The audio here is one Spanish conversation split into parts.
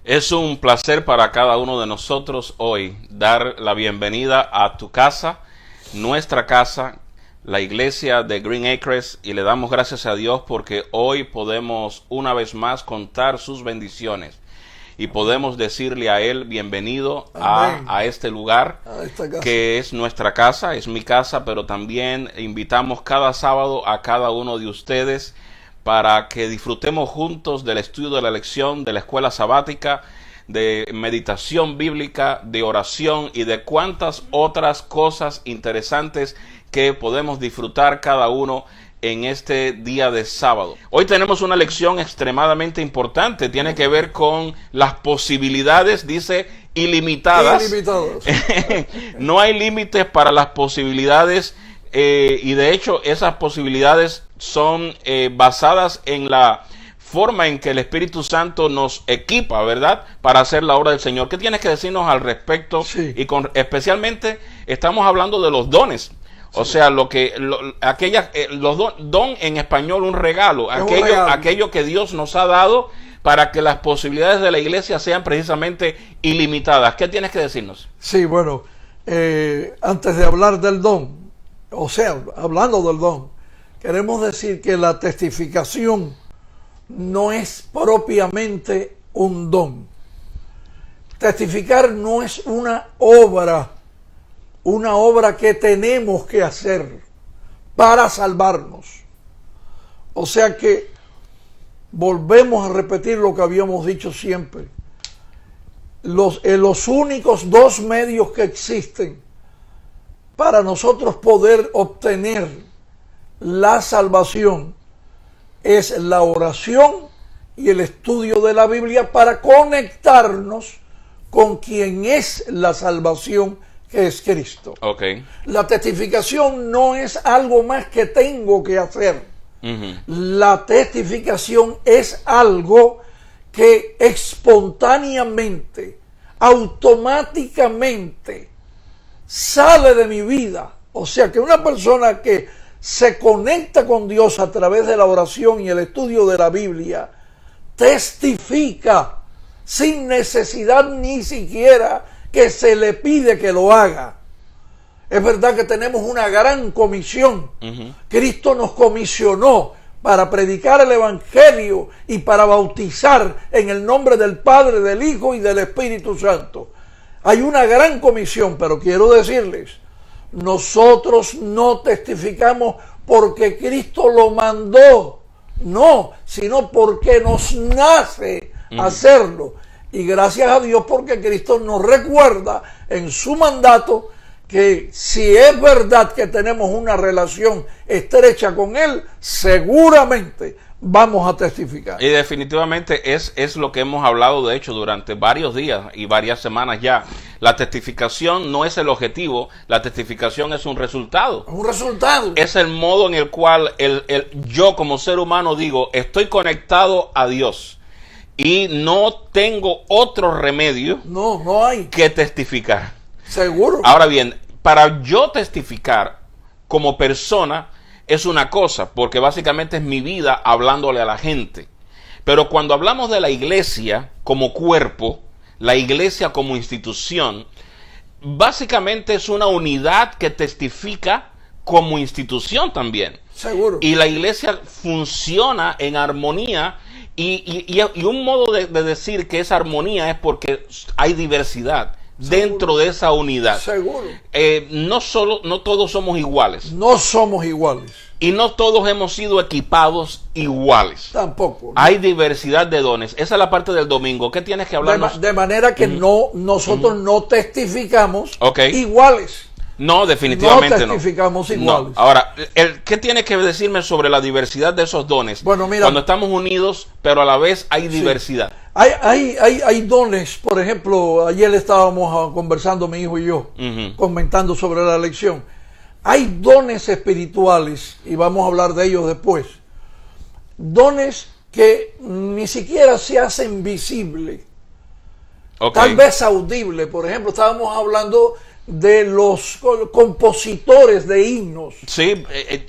Es un placer para cada uno de nosotros hoy dar la bienvenida a tu casa, nuestra casa, la iglesia de Green Acres, y le damos gracias a Dios porque hoy podemos una vez más contar sus bendiciones y podemos decirle a Él bienvenido a este lugar que es nuestra casa, es mi casa, pero también invitamos cada sábado a cada uno de ustedes para que disfrutemos juntos del estudio de la lección de la escuela sabática, de meditación bíblica, de oración y de cuantas otras cosas interesantes que podemos disfrutar cada uno en este día de sábado. Hoy tenemos una lección extremadamente importante, tiene que ver con las posibilidades, dice, ilimitadas. No hay límites para las posibilidades y de hecho esas posibilidades son basadas en la forma en que el Espíritu Santo nos equipa, ¿verdad?, para hacer la obra del Señor. ¿Qué tienes que decirnos al respecto? Sí. Y especialmente estamos hablando de los dones. O sea, don en español, un regalo, aquello que Dios nos ha dado para que las posibilidades de la iglesia sean precisamente ilimitadas. ¿Qué tienes que decirnos? Sí, bueno, antes de hablar del don, o sea, hablando del don, queremos decir que la testificación no es propiamente un don. Testificar no es una obra que tenemos que hacer para salvarnos. O sea que volvemos a repetir lo que habíamos dicho siempre. Los únicos dos medios que existen para nosotros poder obtener la salvación es la oración y el estudio de la Biblia para conectarnos con quien es la salvación, que es Cristo. Okay. La testificación no es algo más que tengo que hacer. La testificación es algo que espontáneamente, automáticamente sale de mi vida. O sea que una persona que se conecta con Dios a través de la oración y el estudio de la Biblia testifica sin necesidad ni siquiera que se le pide que lo haga. Es verdad que tenemos una gran comisión. Cristo nos comisionó para predicar el Evangelio y para bautizar en el nombre del Padre, del Hijo y del Espíritu Santo. Hay una gran comisión, pero quiero decirles, nosotros no testificamos porque Cristo lo mandó, no, sino porque nos nace hacerlo. Y gracias a Dios porque Cristo nos recuerda en su mandato que si es verdad que tenemos una relación estrecha con Él, seguramente vamos a testificar. Y definitivamente es lo que hemos hablado, de hecho, durante varios días y varias semanas ya. La testificación no es el objetivo, la testificación es un resultado. Un resultado. Es el modo en el cual yo como ser humano digo, estoy conectado a Dios y no tengo otro remedio no hay que testificar. Seguro. Ahora bien, para yo testificar como persona es una cosa, porque básicamente es mi vida hablándole a la gente. Pero cuando hablamos de la iglesia como cuerpo, la iglesia como institución, básicamente es una unidad que testifica como institución también. Seguro. Y la iglesia funciona en armonía y un modo de decir que esa armonía es porque hay diversidad. Seguro. Dentro de esa unidad. Seguro. No todos somos iguales. No somos iguales. Y no todos hemos sido equipados iguales. Tampoco. ¿No? Hay diversidad de dones. Esa es la parte del domingo. ¿Qué tienes que hablarnos? De manera que nosotros no testificamos iguales. No, definitivamente no. No testificamos iguales. No. Ahora, ¿qué tiene que decirme sobre la diversidad de esos dones? Bueno, mira, cuando estamos unidos, pero a la vez hay diversidad. Hay dones, por ejemplo, ayer estábamos conversando mi hijo y yo, comentando sobre la lección. Hay dones espirituales, y vamos a hablar de ellos después. Dones que ni siquiera se hacen visibles. Tal vez audibles. Por ejemplo, estábamos hablando de los compositores de himnos. Sí,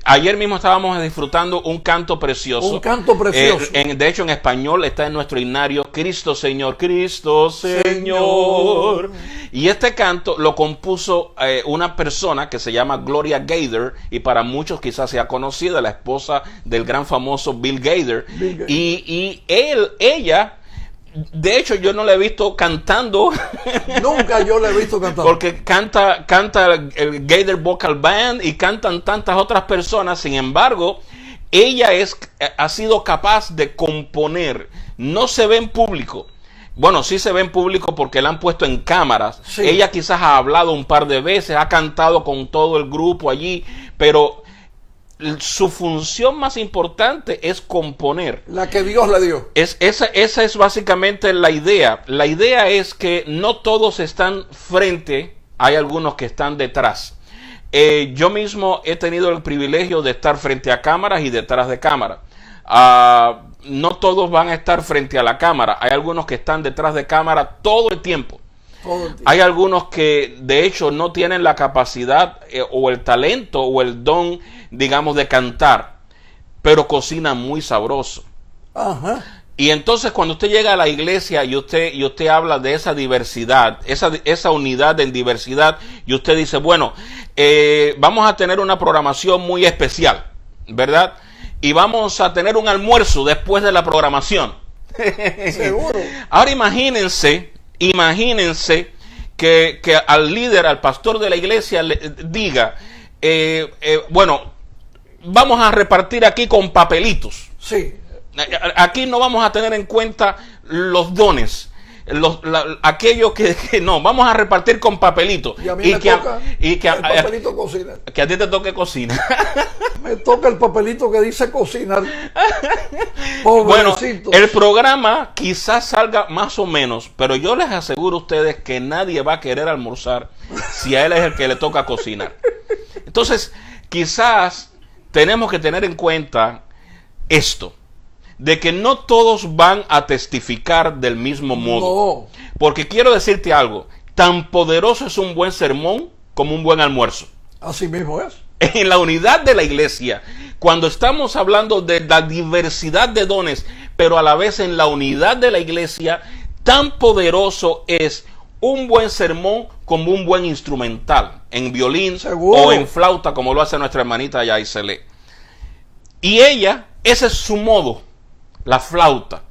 ayer mismo estábamos disfrutando un canto precioso. Un canto precioso. De hecho, en español está en nuestro himnario, Cristo Señor, Cristo Señor. Y este canto lo compuso una persona que se llama Gloria Gaynor, y para muchos quizás sea conocida, la esposa del gran famoso Bill Gaynor. Y ella... De hecho, yo no la he visto cantando. Nunca yo la he visto cantando. Porque canta el Gaynor Vocal Band y cantan tantas otras personas. Sin embargo, ella ha sido capaz de componer. No se ve en público. Bueno, sí se ve en público porque la han puesto en cámaras. Sí. Ella quizás ha hablado un par de veces, ha cantado con todo el grupo allí, pero su función más importante es componer. La que Dios le dio. Esa es básicamente la idea. La idea es que no todos están frente, hay algunos que están detrás. Yo mismo he tenido el privilegio de estar frente a cámaras y detrás de cámara. No todos van a estar frente a la cámara. Hay algunos que están detrás de cámara todo el tiempo. Hay algunos que de hecho no tienen la capacidad o el talento o el don, digamos, de cantar, pero cocinan muy sabroso. Ajá. Y entonces cuando usted llega a la iglesia y usted habla de esa diversidad, esa unidad en diversidad, y usted dice, bueno, vamos a tener una programación muy especial, ¿verdad? Y vamos a tener un almuerzo después de la programación. Seguro. Ahora imagínense que al líder, al pastor de la iglesia le diga, bueno, vamos a repartir aquí con papelitos. Sí. Aquí no vamos a tener en cuenta los dones, aquello que no, vamos a repartir con papelitos. Y a mí me toca el papelito cocinar. Que a ti te toque cocinar. Me toca el papelito que dice cocinar. Bueno, el programa quizás salga más o menos, pero yo les aseguro a ustedes que nadie va a querer almorzar si a él es el que le toca cocinar. Entonces, quizás tenemos que tener en cuenta esto, de que no todos van a testificar del mismo modo. No. Porque quiero decirte algo, tan poderoso es un buen sermón como un buen almuerzo. Así mismo es. En la unidad de la iglesia, cuando estamos hablando de la diversidad de dones, pero a la vez en la unidad de la iglesia, tan poderoso es un buen sermón como un buen instrumental, en violín. ¿Seguro? O en flauta, como lo hace nuestra hermanita Yaisele. Y ella, ese es su modo. La flauta,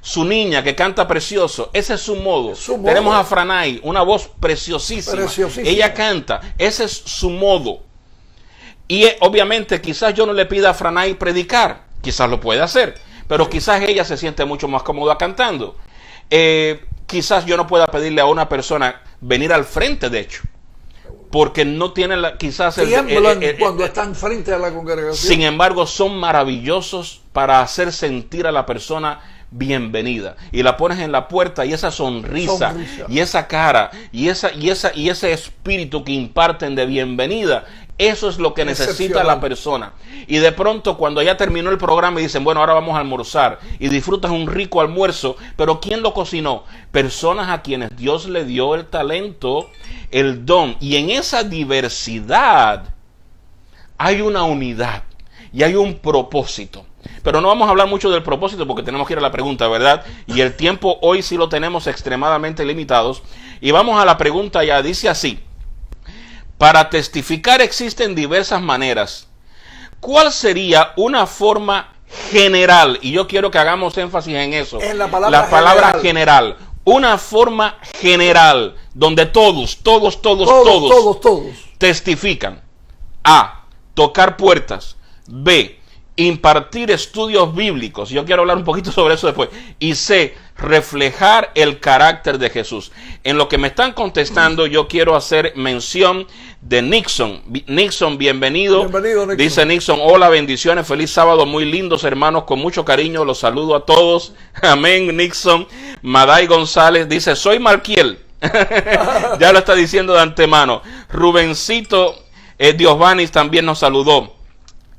su niña que canta precioso, ese es su modo. Tenemos a Franay, una voz preciosísima. Ella canta, ese es su modo. Y obviamente quizás yo no le pida a Franay predicar, quizás lo puede hacer, pero quizás ella se siente mucho más cómoda cantando. Quizás yo no pueda pedirle a una persona venir al frente, de hecho, porque no tienen quizás cuando están frente a la congregación. Sin embargo, son maravillosos para hacer sentir a la persona bienvenida, y la pones en la puerta y esa sonrisa. Y esa cara y ese espíritu que imparten de bienvenida, eso es lo que necesita la persona. Y de pronto cuando ya terminó el programa y dicen, bueno, ahora vamos a almorzar, y disfrutas un rico almuerzo, pero ¿quién lo cocinó? Personas a quienes Dios le dio el talento, el don, y en esa diversidad hay una unidad y hay un propósito. Pero no vamos a hablar mucho del propósito porque tenemos que ir a la pregunta, ¿verdad? Y el tiempo hoy sí lo tenemos extremadamente limitados. Y vamos a la pregunta ya, dice así: para testificar existen diversas maneras. ¿Cuál sería una forma general? Y yo quiero que hagamos énfasis en eso. En la palabra general. Una forma general donde todos testifican. A, tocar puertas. B, impartir estudios bíblicos. Yo quiero hablar un poquito sobre eso después. Y C, reflejar el carácter de Jesús. En lo que me están contestando, yo quiero hacer mención de Nixon. Nixon, bienvenido. Bienvenido, Nixon. Dice Nixon, hola, bendiciones, feliz sábado, muy lindos hermanos, con mucho cariño, los saludo a todos. Amén, Nixon. Maday González dice, soy Marquiel. Ya lo está diciendo de antemano. Rubencito Diosvanis también nos saludó.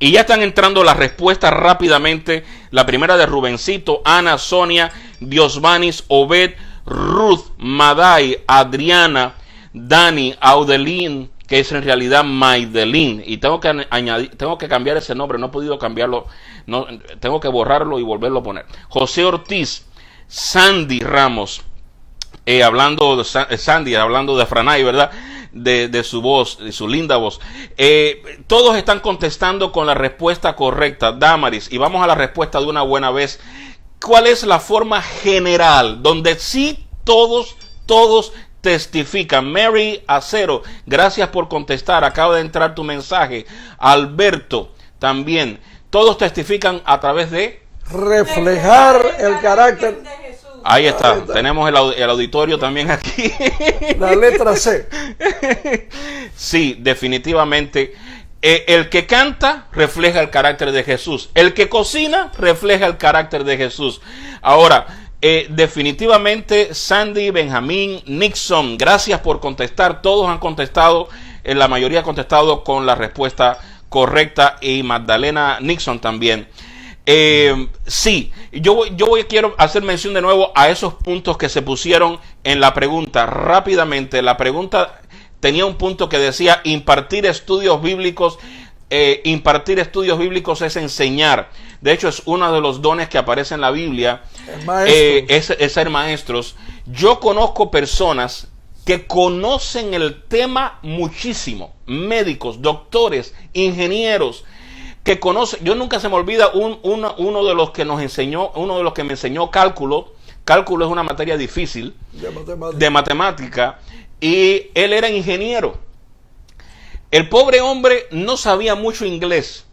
Y ya están entrando las respuestas rápidamente. La primera de Rubencito, Ana, Sonia, Diosvanis, Obed, Ruth, Maday, Adriana, Dani Audelin, que es en realidad Maidelin, y tengo que cambiar ese nombre, no he podido cambiarlo, no, tengo que borrarlo y volverlo a poner. José Ortiz, Sandy Ramos, hablando de Sandy, hablando de Franay, ¿verdad? De su voz, de su linda voz. Todos están contestando con la respuesta correcta. Damaris, y vamos a la respuesta de una buena vez. ¿Cuál es la forma general donde sí todos testifican? Mary Acero, gracias por contestar, acaba de entrar tu mensaje. Alberto, también, todos testifican a través de reflejar el carácter de Jesús. Ahí está, tenemos el auditorio también aquí. La letra C. Sí, definitivamente. El que canta refleja el carácter de Jesús. El que cocina refleja el carácter de Jesús. Ahora, definitivamente Sandy, Benjamín, Nixon, gracias por contestar. Todos han contestado, la mayoría ha contestado con la respuesta correcta, y Magdalena Nixon también. Sí, quiero hacer mención de nuevo a esos puntos que se pusieron en la pregunta. Rápidamente, la pregunta tenía un punto que decía impartir estudios bíblicos. Impartir estudios bíblicos es enseñar. De hecho, es uno de los dones que aparece en la Biblia. Es ser maestros. Yo conozco personas que conocen el tema muchísimo. Médicos, doctores, ingenieros, que conocen. Yo nunca se me olvida uno de los que nos enseñó, uno de los que me enseñó cálculo. Cálculo es una materia difícil de matemática, y él era ingeniero. El pobre hombre no sabía mucho inglés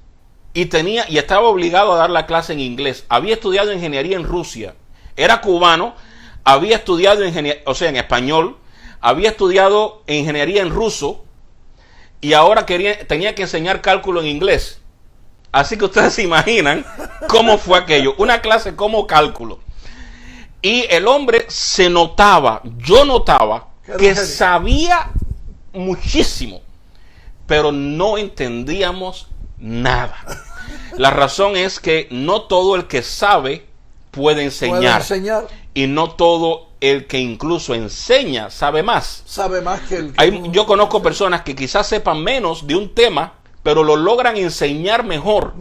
y estaba obligado a dar la clase en inglés. Había estudiado ingeniería en Rusia, era cubano, había estudiado en español, había estudiado ingeniería en ruso, y ahora tenía que enseñar cálculo en inglés. Así que ustedes se imaginan cómo fue aquello, una clase como cálculo. Y el hombre yo notaba que sabía muchísimo, pero no entendíamos nada. La razón es que no todo el que sabe puede enseñar. Y no todo el que incluso enseña sabe más. Sabe más que el que yo conozco personas que quizás sepan menos de un tema, pero lo logran enseñar mejor.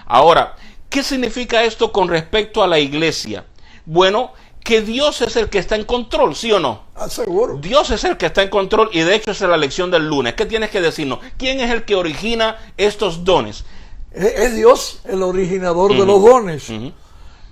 Ahora, ¿qué significa esto con respecto a la iglesia? Bueno, que Dios es el que está en control, ¿sí o no? Seguro. Dios es el que está en control, y de hecho esa es la lección del lunes. ¿Qué tienes que decirnos? ¿Quién es el que origina estos dones? Es Dios el originador de los dones.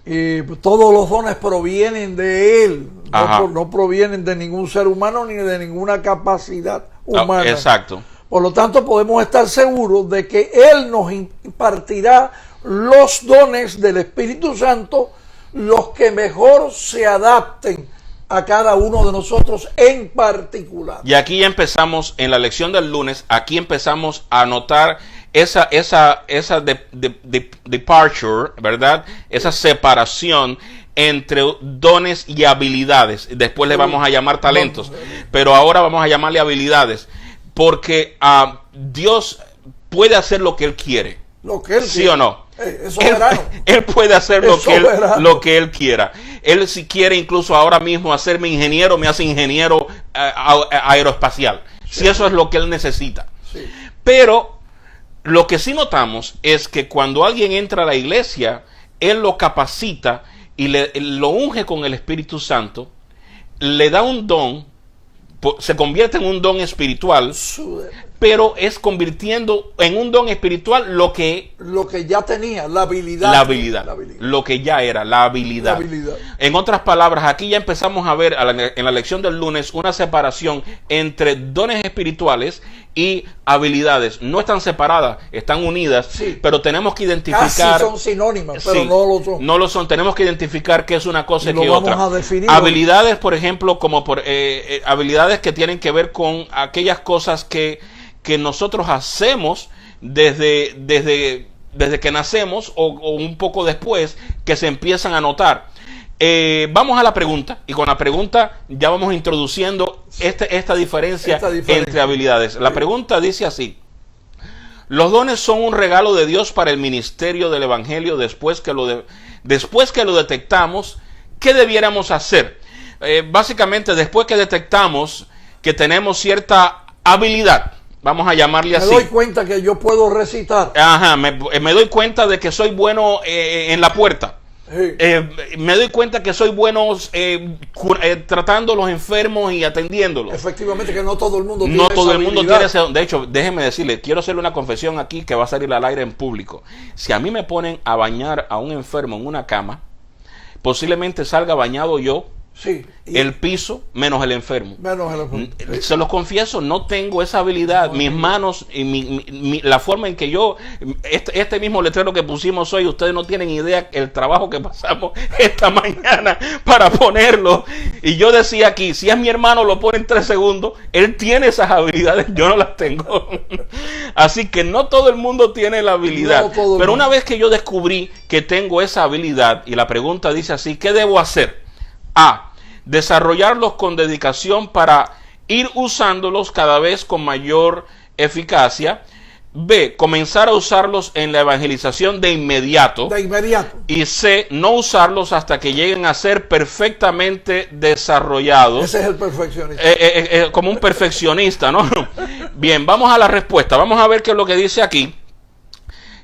Y todos los dones provienen de Él. No provienen de ningún ser humano ni de ninguna capacidad humana. Exacto. Por lo tanto, podemos estar seguros de que Él nos impartirá los dones del Espíritu Santo, los que mejor se adapten a cada uno de nosotros en particular. Y aquí ya empezamos, en la lección del lunes, aquí empezamos a notar esa departure, ¿verdad? Esa separación entre dones y habilidades. Después le vamos a llamar talentos, pero ahora vamos a llamarle habilidades, porque Dios puede hacer lo que Él quiere. ¿Sí o no? Él puede hacer lo que Él quiera. Él, si quiere, incluso ahora mismo hacerme ingeniero, me hace ingeniero aeroespacial. Si eso es lo que Él necesita. Pero lo que sí notamos es que cuando alguien entra a la iglesia, Él lo capacita y lo unge con el Espíritu Santo, le da un don, se convierte en un don espiritual, pero es convirtiendo en un don espiritual lo que ya tenía, la habilidad. Lo que ya era, la habilidad. En otras palabras, aquí ya empezamos a ver en la lección del lunes una separación entre dones espirituales y habilidades. No están separadas, están unidas, pero tenemos que identificar. Casi son sinónimas, pero no lo son. No lo son, tenemos que identificar qué es una cosa y qué otra. Vamos a definir habilidades, por ejemplo, como habilidades que tienen que ver con aquellas cosas que nosotros hacemos desde que nacemos o un poco después, que se empiezan a notar. Vamos a la pregunta, y con la pregunta ya vamos introduciendo esta diferencia entre habilidades. La pregunta dice así: los dones son un regalo de Dios para el ministerio del Evangelio. Después que lo detectamos, ¿qué debiéramos hacer? Básicamente, después que detectamos que tenemos cierta habilidad, vamos a llamarle así. Me doy cuenta que yo puedo recitar. Ajá, me doy cuenta de que soy bueno en la puerta. Sí. Me doy cuenta que soy bueno tratando a los enfermos y atendiéndolos. Efectivamente que no todo el mundo tiene No todo esa el mundo habilidad. tiene ese. De hecho, déjeme decirle, quiero hacerle una confesión aquí que va a salir al aire en público. Si a mí me ponen a bañar a un enfermo en una cama, posiblemente salga bañado yo, Sí. el piso, menos el enfermo. Menos el- sí. Se los confieso, no tengo esa habilidad. Mis manos y la forma en que yo, este mismo letrero que pusimos hoy, ustedes no tienen idea el trabajo que pasamos esta mañana para ponerlo. Y yo decía aquí, si es mi hermano lo pone en 3 segundos, él tiene esas habilidades, yo no las tengo. Así que no todo el mundo tiene la habilidad. No todo el Pero mundo. una vez que yo descubrí que tengo esa habilidad, y la pregunta dice así, ¿qué debo hacer? A, desarrollarlos con dedicación para ir usándolos cada vez con mayor eficacia. B, comenzar a usarlos en la evangelización de inmediato. De inmediato. Y C, no usarlos hasta que lleguen a ser perfectamente desarrollados. Ese es el perfeccionista. Como un perfeccionista, ¿no? Bien, vamos a la respuesta. Vamos a ver qué es lo que dice aquí.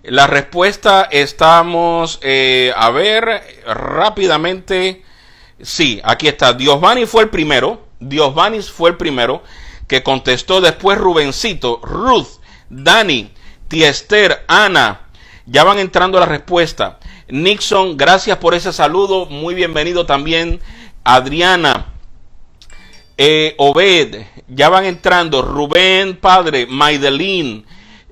La respuesta estamos, a ver, rápidamente. Sí, aquí está. Diosvani fue el primero que contestó. Después Rubencito, Ruth, Dani, Tiester, Ana. Ya van entrando la respuesta. Nixon, gracias por ese saludo. Muy bienvenido también. Adriana, Obed, ya van entrando. Rubén, padre, Maidelín.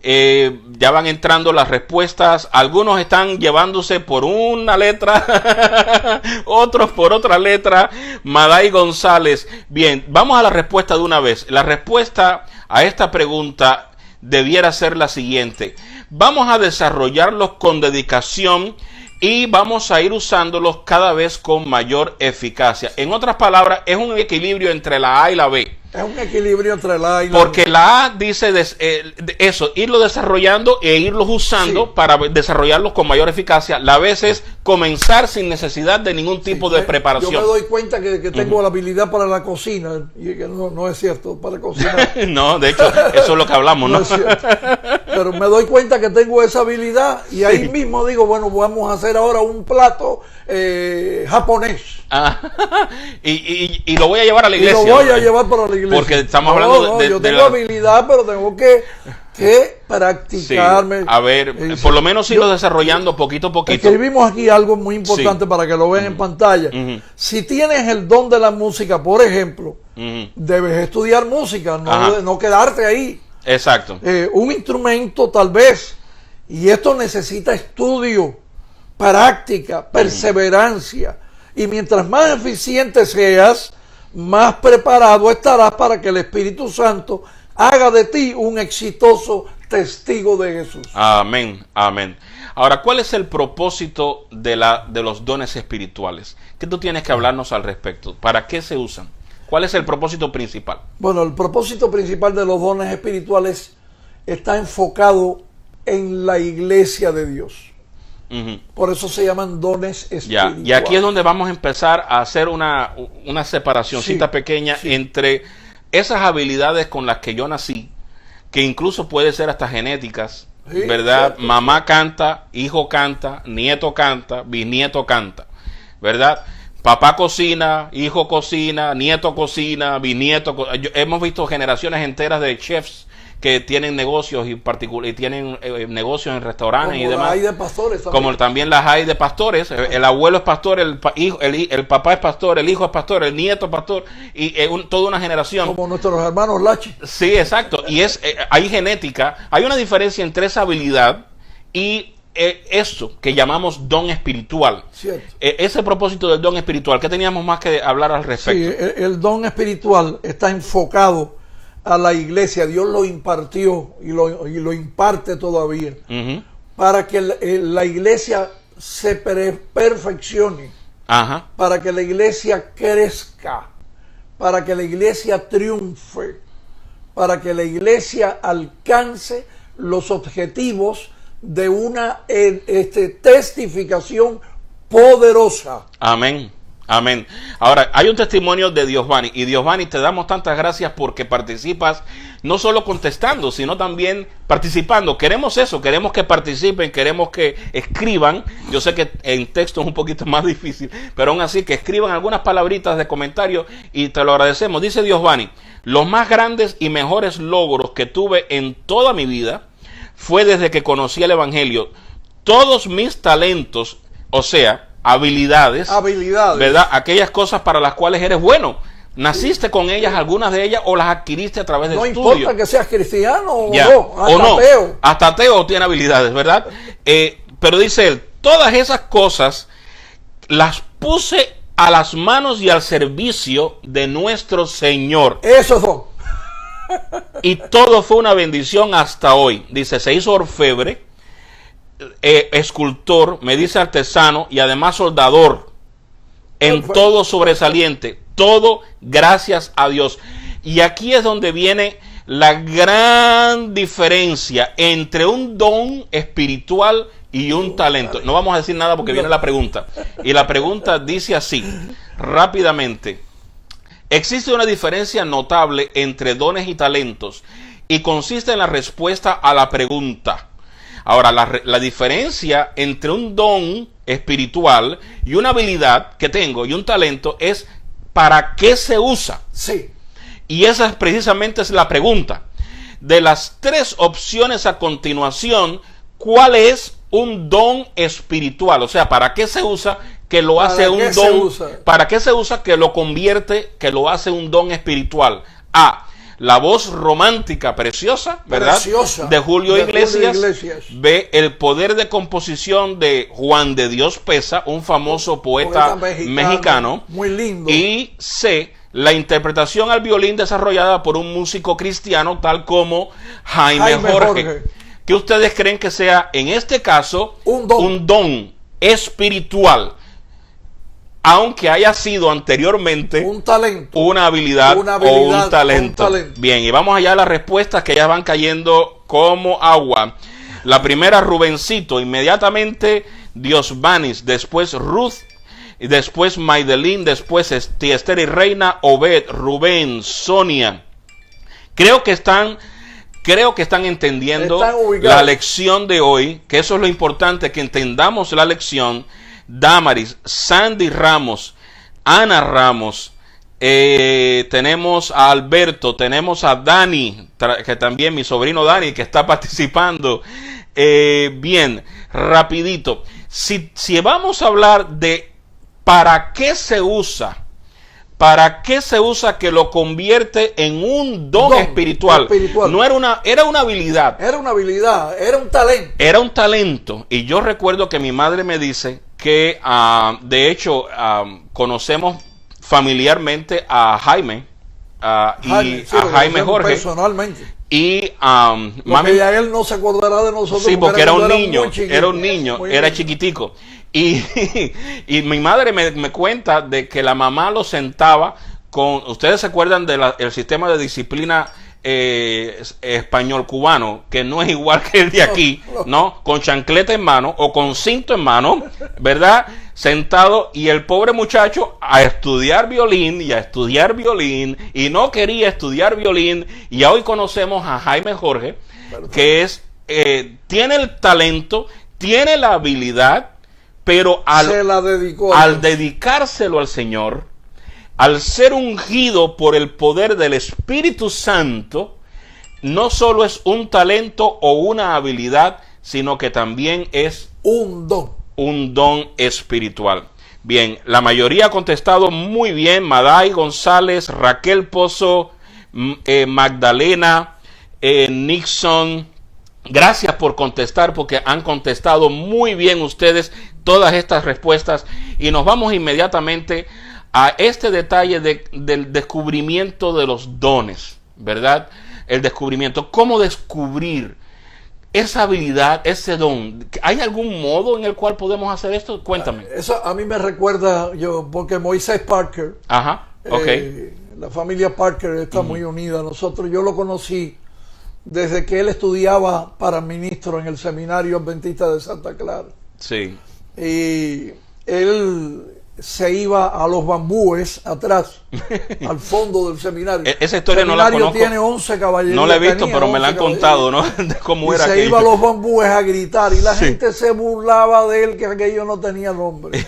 Ya van entrando las respuestas. Algunos están llevándose por una letra, otros por otra letra. Maday González. Bien, vamos a la respuesta de una vez. La respuesta a esta pregunta debiera ser la siguiente: vamos a desarrollarlos con dedicación y vamos a ir usándolos cada vez con mayor eficacia. En otras palabras, es un equilibrio entre la A y la B. Es un equilibrio entre la y la Porque la A dice eso, irlo desarrollando e irlos usando, sí, para desarrollarlos con mayor eficacia. La B es comenzar sin necesidad de ningún tipo de preparación. Yo me doy cuenta que tengo la habilidad para la cocina, y que no es cierto, para cocinar. No, de hecho, eso es lo que hablamos, ¿no? No es cierto. Pero me doy cuenta que tengo esa habilidad y ahí mismo digo, bueno, vamos a hacer ahora un plato japonés. Ah, y lo voy a llevar a la Y iglesia. lo voy a llevar para la iglesia. Porque estamos hablando yo tengo habilidad, pero tengo que practicarme. Sí, a ver, por lo menos irlo desarrollando poquito a poquito. Escribimos aquí algo muy importante, sí, para que lo vean en pantalla. Si tienes el don de la música, por ejemplo, debes estudiar música, no quedarte ahí. Exacto. Un instrumento tal vez, y esto necesita estudio, práctica, perseverancia, y mientras más eficiente seas, más preparado estarás para que el Espíritu Santo haga de ti un exitoso testigo de Jesús. Amén, amén. Ahora, ¿cuál es el propósito de los dones espirituales? ¿Qué tú tienes que hablarnos al respecto? ¿Para qué se usan? ¿Cuál es el propósito principal? Bueno, el propósito principal de los dones espirituales está enfocado en la iglesia de Dios. Por eso se llaman dones espirituales. Y aquí es donde vamos a empezar a hacer una separacióncita pequeña entre esas habilidades con las que yo nací, que incluso puede ser hasta genéticas, ¿verdad? Cierto. Mamá canta, hijo canta, nieto canta, bisnieto canta, ¿verdad? Papá cocina, hijo cocina, nieto cocina, bisnieto. Hemos visto generaciones enteras de chefs que tienen negocios y tienen negocios en restaurantes y demás. Hay de pastores también. Como también las hay de pastores. El abuelo es pastor, el papá es pastor, el hijo es pastor, el nieto es pastor, y toda una generación. Como nuestros hermanos Lachi. Sí, exacto. Y hay genética. Hay una diferencia entre esa habilidad y eso que llamamos don espiritual. Ese propósito del don espiritual, ¿qué teníamos más que hablar al respecto? Sí, el don espiritual está enfocado a la iglesia. Dios lo impartió y lo imparte todavía, para que la iglesia se perfeccione, para que la iglesia crezca, para que la iglesia triunfe, para que la iglesia alcance los objetivos de una testificación poderosa. Amén. Amén. Ahora, hay un testimonio de Diosvani. Y Diosvani, te damos tantas gracias porque participas, no solo contestando, sino también participando. Queremos eso, queremos que participen, queremos que escriban. Yo sé que en texto es un poquito más difícil, pero aún así que escriban algunas palabritas de comentario y te lo agradecemos. Dice Diosvani, los más grandes y mejores logros que tuve en toda mi vida fue desde que conocí el Evangelio. Todos mis talentos, o sea, habilidades, ¿verdad? Aquellas cosas para las cuales eres bueno. ¿Naciste con ellas, algunas de ellas, o las adquiriste a través de estudio? No importa que seas cristiano o ya, no, hasta o no, ateo. Hasta ateo tiene habilidades, ¿verdad? Pero dice él, todas esas cosas las puse a las manos y al servicio de nuestro Señor. Eso son. Y todo fue una bendición hasta hoy. Dice, se hizo orfebre, escultor, me dice artesano y además soldador, en todo sobresaliente, todo gracias a Dios. Y aquí es donde viene la gran diferencia entre un don espiritual y un talento. No vamos a decir nada porque viene la pregunta. Y la pregunta dice así, rápidamente: existe una diferencia notable entre dones y talentos y consiste en la respuesta a la pregunta. Ahora, la diferencia entre un don espiritual y una habilidad que tengo y un talento es ¿para qué se usa? Sí. Y esa es precisamente la pregunta. De las tres opciones a continuación, ¿cuál es un don espiritual? O sea, ¿para qué se usa que lo hace un don? ¿Para qué se usa que lo convierte, que lo hace un don espiritual? A, la voz romántica preciosa, ¿verdad? Preciosa, de Julio Iglesias. B, el poder de composición de Juan de Dios Pesa, un famoso poeta mexicano. Muy lindo. Y C, la interpretación al violín desarrollada por un músico cristiano tal como Jaime Jorge. ¿Qué ustedes creen que sea, en este caso, un don espiritual? Aunque haya sido anteriormente un talento, una habilidad o un talento. Bien, y vamos allá a las respuestas que ya van cayendo como agua. La primera, Rubencito, inmediatamente Diosvanis, después Ruth, y después Maidelín, después Esther y Reina, Obed, Rubén, Sonia. Creo que están entendiendo la lección de hoy, que eso es lo importante, que entendamos la lección. Damaris, Sandy Ramos, Ana Ramos, tenemos a Alberto, tenemos a Dani, que también mi sobrino Dani, que está participando. Bien, rapidito, si vamos a hablar de para qué se usa que lo convierte en un don espiritual. No era una habilidad. Era una habilidad, era un talento. Era un talento. Y yo recuerdo que mi madre me dice que, de hecho, conocemos familiarmente a Jaime, Jaime Jorge. Personalmente. Y mami, ya él no se acordará de nosotros. Sí, porque era un niño, era chiquitico. Y mi madre me cuenta de que la mamá lo sentaba con, ustedes se acuerdan del sistema de disciplina español cubano, que no es igual que el de aquí, ¿no? Con chancleta en mano o con cinto en mano, ¿verdad? Sentado, y el pobre muchacho a estudiar violín y no quería estudiar violín, y hoy conocemos a Jaime Jorge, que tiene el talento, tiene la habilidad, pero al dedicárselo al Señor, al ser ungido por el poder del Espíritu Santo, no solo es un talento o una habilidad, sino que también es un don espiritual. Bien, la mayoría ha contestado muy bien. Maday González, Raquel Pozo, Magdalena, Nixon. Gracias por contestar, porque han contestado muy bien ustedes todas estas respuestas. Y nos vamos inmediatamente a este detalle del descubrimiento de los dones, ¿verdad? El descubrimiento, cómo descubrir esa habilidad, ese don. ¿Hay algún modo en el cual podemos hacer esto? Cuéntame. Eso a mí me recuerda, porque Moisés Parker, la familia Parker está muy unida a nosotros. Yo lo conocí desde que él estudiaba para ministro en el seminario adventista de Santa Clara. Sí. Y él se iba a los bambúes atrás, al fondo del seminario. Esa historia no la conozco. Tiene 11 caballerías. No la he visto, pero me la han contado, ¿no? De cómo era aquello. Se iba a los bambúes a gritar y la gente se burlaba de él, que aquello no tenía nombre.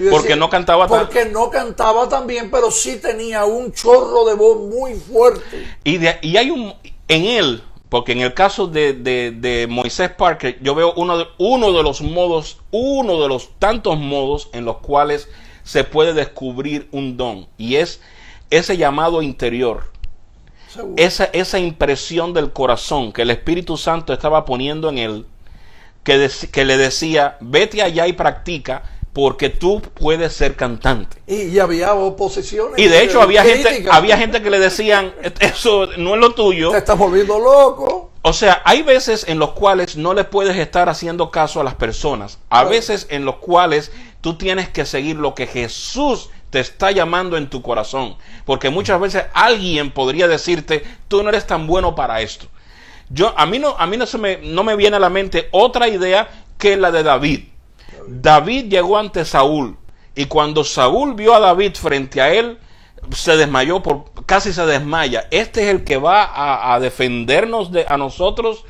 Porque no cantaba tan... Porque no cantaba tan bien, pero sí tenía un chorro de voz muy fuerte. Y hay en él... Porque en el caso de Moisés Parker, yo veo uno de los tantos modos en los cuales se puede descubrir un don. Y es ese llamado interior. Esa impresión del corazón que el Espíritu Santo estaba poniendo en él, que le decía, vete allá y practica, porque tú puedes ser cantante. Y había oposiciones. Y de hecho había gente que le decían, eso no es lo tuyo. Te estás volviendo loco. O sea, hay veces en los cuales no le puedes estar haciendo caso a las personas. A veces en los cuales tú tienes que seguir lo que Jesús te está llamando en tu corazón. Porque muchas veces alguien podría decirte, tú no eres tan bueno para esto. A mí no me viene a la mente otra idea que la de David. David llegó ante Saúl y cuando Saúl vio a David frente a él, se desmayó, casi se desmaya. Este es el que va a defendernos a nosotros.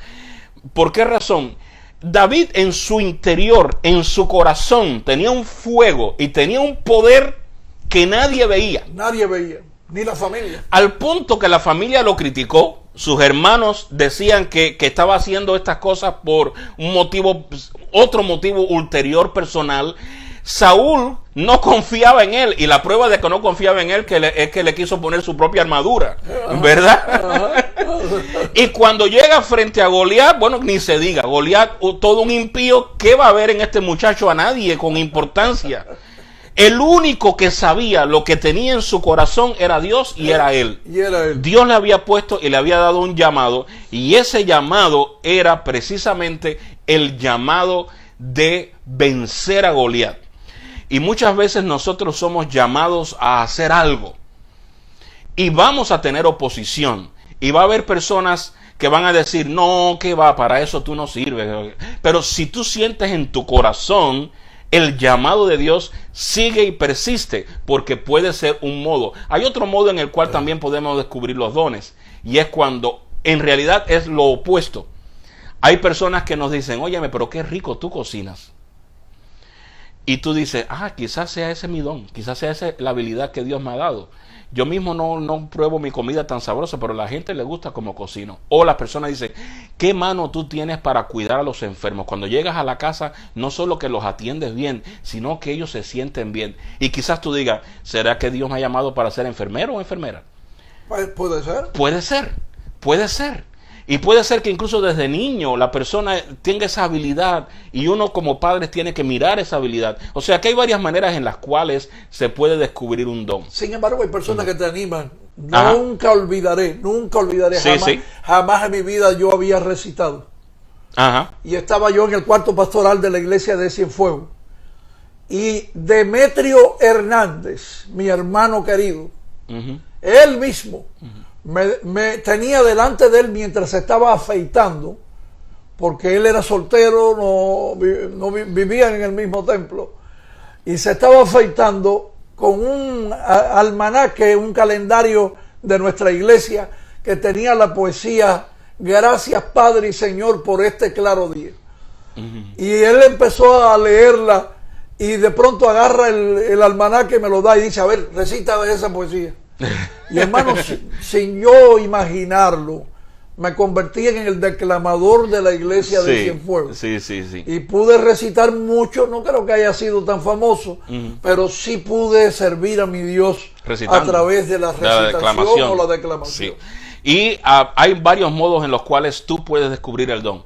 ¿Por qué razón? David en su interior, en su corazón, tenía un fuego y tenía un poder que nadie veía. Nadie veía, ni la familia. Al punto que la familia lo criticó. Sus hermanos decían que estaba haciendo estas cosas por un motivo, otro motivo ulterior personal. Saúl no confiaba en él, y la prueba de que no confiaba en él es que le quiso poner su propia armadura, ¿verdad? Y cuando llega frente a Goliat, bueno, ni se diga, Goliat, todo un impío, ¿qué va a ver en este muchacho? A nadie con importancia. El único que sabía lo que tenía en su corazón era Dios y era él. Dios le había puesto y le había dado un llamado, y ese llamado era precisamente el llamado de vencer a Goliat. Y muchas veces nosotros somos llamados a hacer algo y vamos a tener oposición, y va a haber personas que van a decir, no, que va, para eso tú no sirves. Pero si tú sientes en tu corazón el llamado de Dios, sigue y persiste, porque puede ser un modo. Hay otro modo en el cual también podemos descubrir los dones, y es cuando en realidad es lo opuesto. Hay personas que nos dicen, óyeme, pero qué rico tú cocinas. Y tú dices, quizás sea ese mi don, quizás sea esa la habilidad que Dios me ha dado. Yo mismo no pruebo mi comida tan sabrosa, pero a la gente le gusta como cocino. O las personas dicen, ¿qué mano tú tienes para cuidar a los enfermos? Cuando llegas a la casa, no solo que los atiendes bien, sino que ellos se sienten bien. Y quizás tú digas, ¿será que Dios me ha llamado para ser enfermero o enfermera? Puede ser. Puede ser. Y puede ser que incluso desde niño la persona tenga esa habilidad, y uno como padre tiene que mirar esa habilidad. O sea que hay varias maneras en las cuales se puede descubrir un don. Sin embargo, hay personas que te animan. Nunca olvidaré, jamás en mi vida yo había recitado. Y estaba yo en el cuarto pastoral de la iglesia de Cienfuegos. Y Demetrio Hernández, mi hermano querido, él mismo, me tenía delante de él mientras se estaba afeitando, porque él era soltero, no vivían en el mismo templo, y se estaba afeitando con un almanaque, un calendario de nuestra iglesia que tenía la poesía, gracias Padre y Señor por este claro día. Y él empezó a leerla, y de pronto agarra el almanaque y me lo da y dice, a ver, recita esa poesía. Y hermano, sin yo imaginarlo, me convertí en el declamador de la iglesia de Cienfuegos. Y pude recitar mucho, no creo que haya sido tan famoso, pero sí pude servir a mi Dios recitando, a través de la recitación o la declamación. Y hay varios modos en los cuales tú puedes descubrir el don.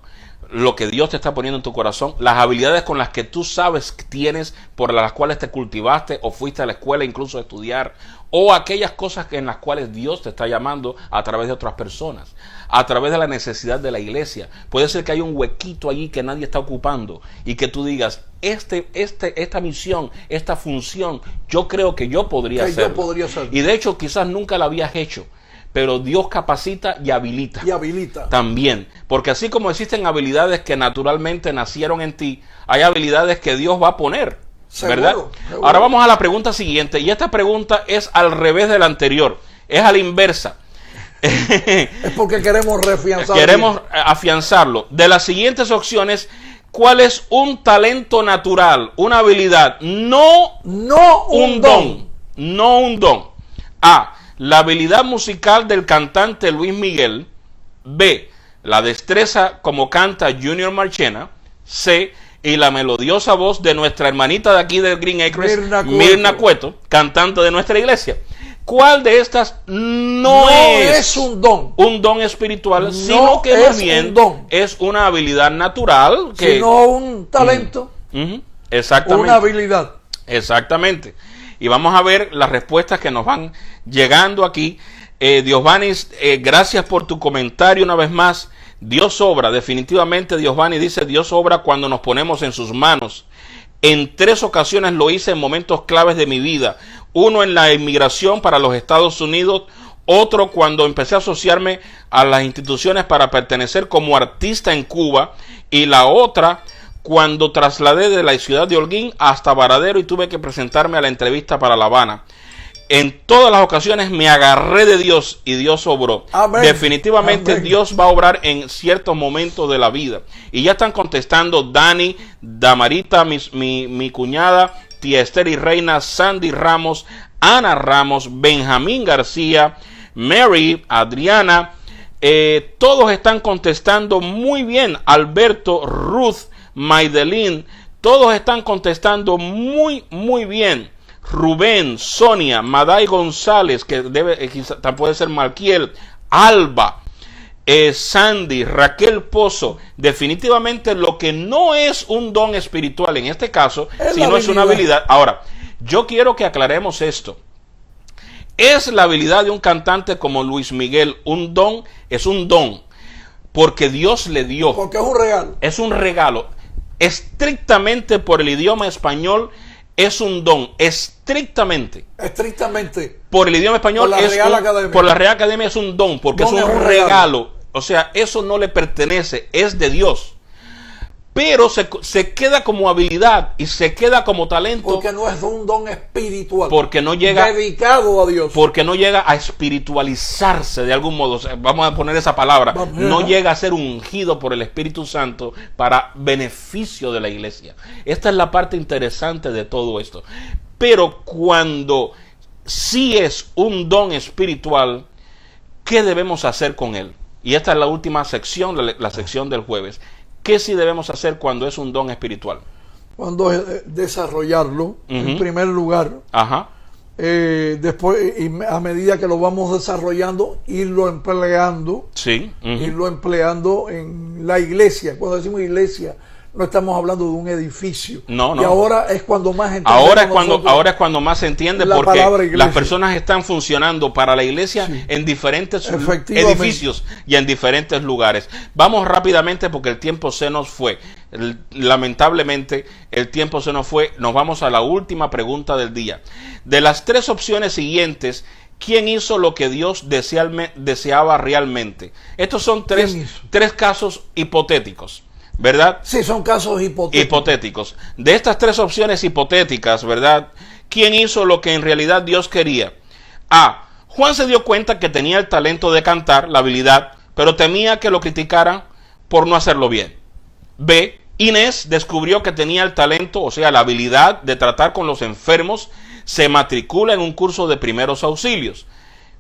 Lo que Dios te está poniendo en tu corazón, las habilidades con las que tú sabes que tienes, por las cuales te cultivaste o fuiste a la escuela incluso a estudiar, o aquellas cosas en las cuales Dios te está llamando a través de otras personas, a través de la necesidad de la iglesia. Puede ser que hay un huequito allí que nadie está ocupando y que tú digas, esta misión, esta función, yo creo que yo podría hacerlo. Y de hecho quizás nunca la habías hecho, pero Dios capacita y habilita. También. Porque así como existen habilidades que naturalmente nacieron en ti, hay habilidades que Dios va a poner ¿verdad? Seguro. Ahora vamos a la pregunta siguiente, y esta pregunta es al revés de la anterior, es a la inversa. Es porque queremos reafianzarlo. Queremos afianzarlo. De las siguientes opciones, ¿cuál es un talento natural, una habilidad, no un don? No un don. A, la habilidad musical del cantante Luis Miguel. B, la destreza como canta Junior Marchena. C, y la melodiosa voz de nuestra hermanita de aquí del Green Acres, Mirna Cueto, cantante de nuestra iglesia. ¿Cuál de estas no es un don? Un don espiritual, sino que más bien es una habilidad natural. Sino un talento. Exactamente. Una habilidad. Exactamente. Y vamos a ver las respuestas que nos van llegando aquí. Diosvani, gracias por tu comentario una vez más. Dios obra, definitivamente Diosvani dice, Dios obra cuando nos ponemos en sus manos. En 3 ocasiones lo hice en momentos claves de mi vida. Uno en la inmigración para los Estados Unidos, otro cuando empecé a asociarme a las instituciones para pertenecer como artista en Cuba, y la otra cuando trasladé de la ciudad de Holguín hasta Varadero y tuve que presentarme a la entrevista para La Habana. En todas las ocasiones me agarré de Dios y Dios obró. Amén. Definitivamente Amén. Dios va a obrar en ciertos momentos de la vida. Y ya están contestando Dani, Damarita, mi cuñada, tía Esther y Reina, Sandy Ramos, Ana Ramos, Benjamín García, Mary, Adriana. Todos están contestando muy bien. Alberto, Ruth, Maidelín, todos están contestando muy bien. Rubén, Sonia, Maday González, que puede ser Malquiel, Alba, Sandy, Raquel Pozo. Definitivamente lo que no es un don espiritual en este caso, sino es una habilidad. Ahora, yo quiero que aclaremos esto. ¿Es la habilidad de un cantante como Luis Miguel un don? Es un don, porque Dios le dio. Porque es un regalo. Es un regalo. Estrictamente por el idioma español, es un don, estrictamente. Por el idioma español, por la Real Academia es un don, porque es un regalo. O sea, eso no le pertenece, es de Dios. Pero se queda como habilidad y se queda como talento. Porque no es un don espiritual. Porque no llega dedicado a Dios. Porque no llega a espiritualizarse de algún modo. O sea, vamos a poner esa palabra. No llega a ser ungido por el Espíritu Santo para beneficio de la iglesia. Esta es la parte interesante de todo esto. Pero cuando sí es un don espiritual, ¿qué debemos hacer con él? Y esta es la última sección, la sección del jueves. ¿Qué sí debemos hacer cuando es un don espiritual? Cuando desarrollarlo, en primer lugar. Ajá. Después, a medida que lo vamos desarrollando, irlo empleando. Sí. Irlo empleando en la iglesia. Cuando decimos iglesia, no estamos hablando de un edificio. No. Y ahora es cuando más entendemos. Ahora es cuando más se entiende, porque las personas están funcionando para la iglesia en diferentes edificios y en diferentes lugares. Vamos rápidamente porque el tiempo se nos fue. Lamentablemente el tiempo se nos fue. Nos vamos a la última pregunta del día. De las 3 opciones siguientes, ¿quién hizo lo que Dios deseaba realmente? Estos son tres casos hipotéticos, ¿verdad? Sí, son casos hipotéticos. De estas 3 opciones hipotéticas, ¿verdad? ¿Quién hizo lo que en realidad Dios quería? A. Juan se dio cuenta que tenía el talento de cantar, la habilidad, pero temía que lo criticaran por no hacerlo bien. B. Inés descubrió que tenía el talento, o sea, la habilidad de tratar con los enfermos, se matricula en un curso de primeros auxilios.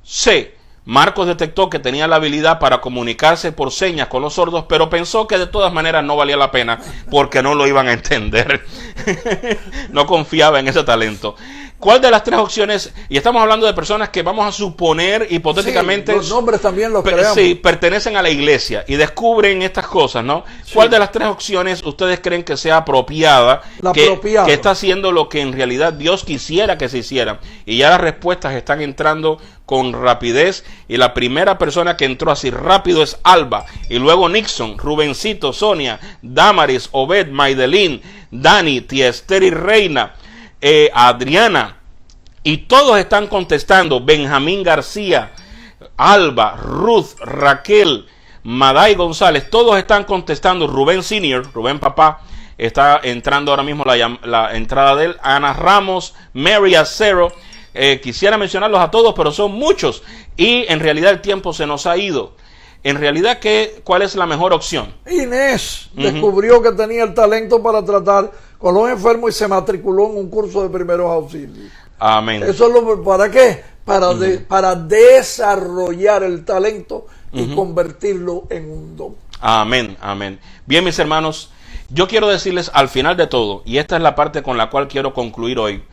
C. Marcos detectó que tenía la habilidad para comunicarse por señas con los sordos, pero pensó que de todas maneras no valía la pena porque no lo iban a entender. No confiaba en ese talento. ¿Cuál de las 3 opciones? Y estamos hablando de personas que vamos a suponer hipotéticamente, los nombres también los creamos. Sí, pertenecen a la iglesia y descubren estas cosas, ¿no? Sí. ¿Cuál de las 3 opciones ustedes creen que sea apropiada? Que está haciendo lo que en realidad Dios quisiera que se hiciera. Y ya las respuestas están entrando con rapidez, y la primera persona que entró así rápido es Alba, y luego Nixon, Rubencito, Sonia, Damaris, Obed, Maidelín, Dani, tía Esther y Reina, Adriana, y todos están contestando. Benjamín García, Alba, Ruth, Raquel, Maday González, todos están contestando. Rubén Senior, Rubén Papá, Está entrando ahora mismo la entrada de él. Ana Ramos, Mary Acero. Quisiera mencionarlos a todos, pero son muchos. Y en realidad el tiempo se nos ha ido. En realidad, ¿cuál es la mejor opción? Inés descubrió que tenía el talento para tratar con los enfermos y se matriculó en un curso de primeros auxilios. Amén. ¿Eso es para qué? Para desarrollar el talento y convertirlo en un don. Amén, amén. Bien, mis hermanos, yo quiero decirles al final de todo, y esta es la parte con la cual quiero concluir hoy,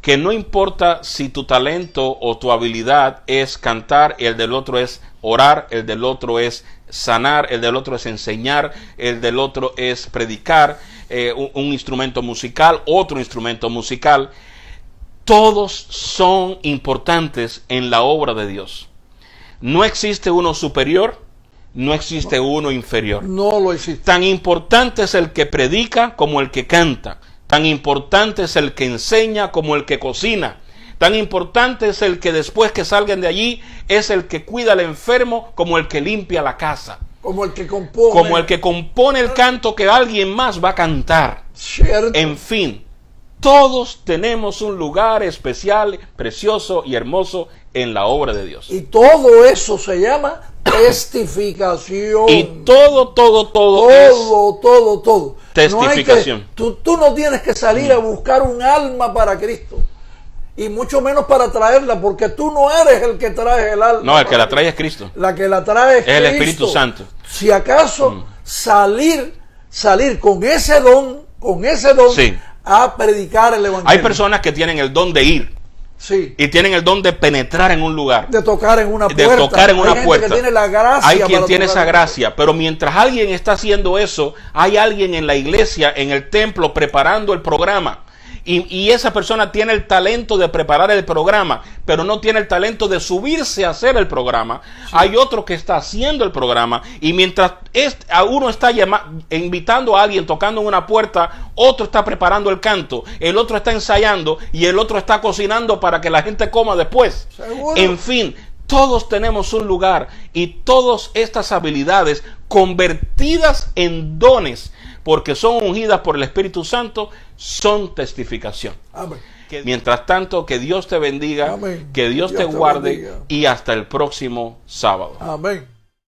que no importa si tu talento o tu habilidad es cantar, el del otro es orar, el del otro es sanar, el del otro es enseñar, el del otro es predicar, un instrumento musical, otro instrumento musical. Todos son importantes en la obra de Dios. No existe uno superior, no existe uno inferior. No lo existe. Tan importante es el que predica como el que canta. Tan importante es el que enseña como el que cocina. Tan importante es el que después que salgan de allí es el que cuida al enfermo como el que limpia la casa. Como el que compone. Como el que compone el canto que alguien más va a cantar. Cierto. En fin, todos tenemos un lugar especial, precioso y hermoso en la obra de Dios. Y todo eso se llama testificación. Y todo testificación. Tú no tienes que salir a buscar un alma para Cristo. Y mucho menos para traerla, porque tú no eres el que trae el alma. No, el que la trae es Cristo. La que la trae es el Espíritu Santo. Si acaso salir con ese don, sí, a predicar el evangelio. Hay personas que tienen el don de ir. Sí. Y tienen el don de penetrar en un lugar. De tocar en una puerta. De tocar en una puerta. Que tiene la gracia. Hay quien tiene esa gracia. Pero mientras alguien está haciendo eso, hay alguien en la iglesia, en el templo, preparando el programa. Y esa persona tiene el talento de preparar el programa, pero no tiene el talento de subirse a hacer el programa. Sí. Hay otro que está haciendo el programa, y mientras uno está invitando a alguien, tocando en una puerta, otro está preparando el canto, el otro está ensayando y el otro está cocinando para que la gente coma después. ¿Seguro? En fin, todos tenemos un lugar, y todas estas habilidades convertidas en dones, porque son ungidas por el Espíritu Santo, son testificación. Amén. Mientras tanto, que Dios te bendiga, amén, que Dios te guarde, y hasta el próximo sábado. Amén.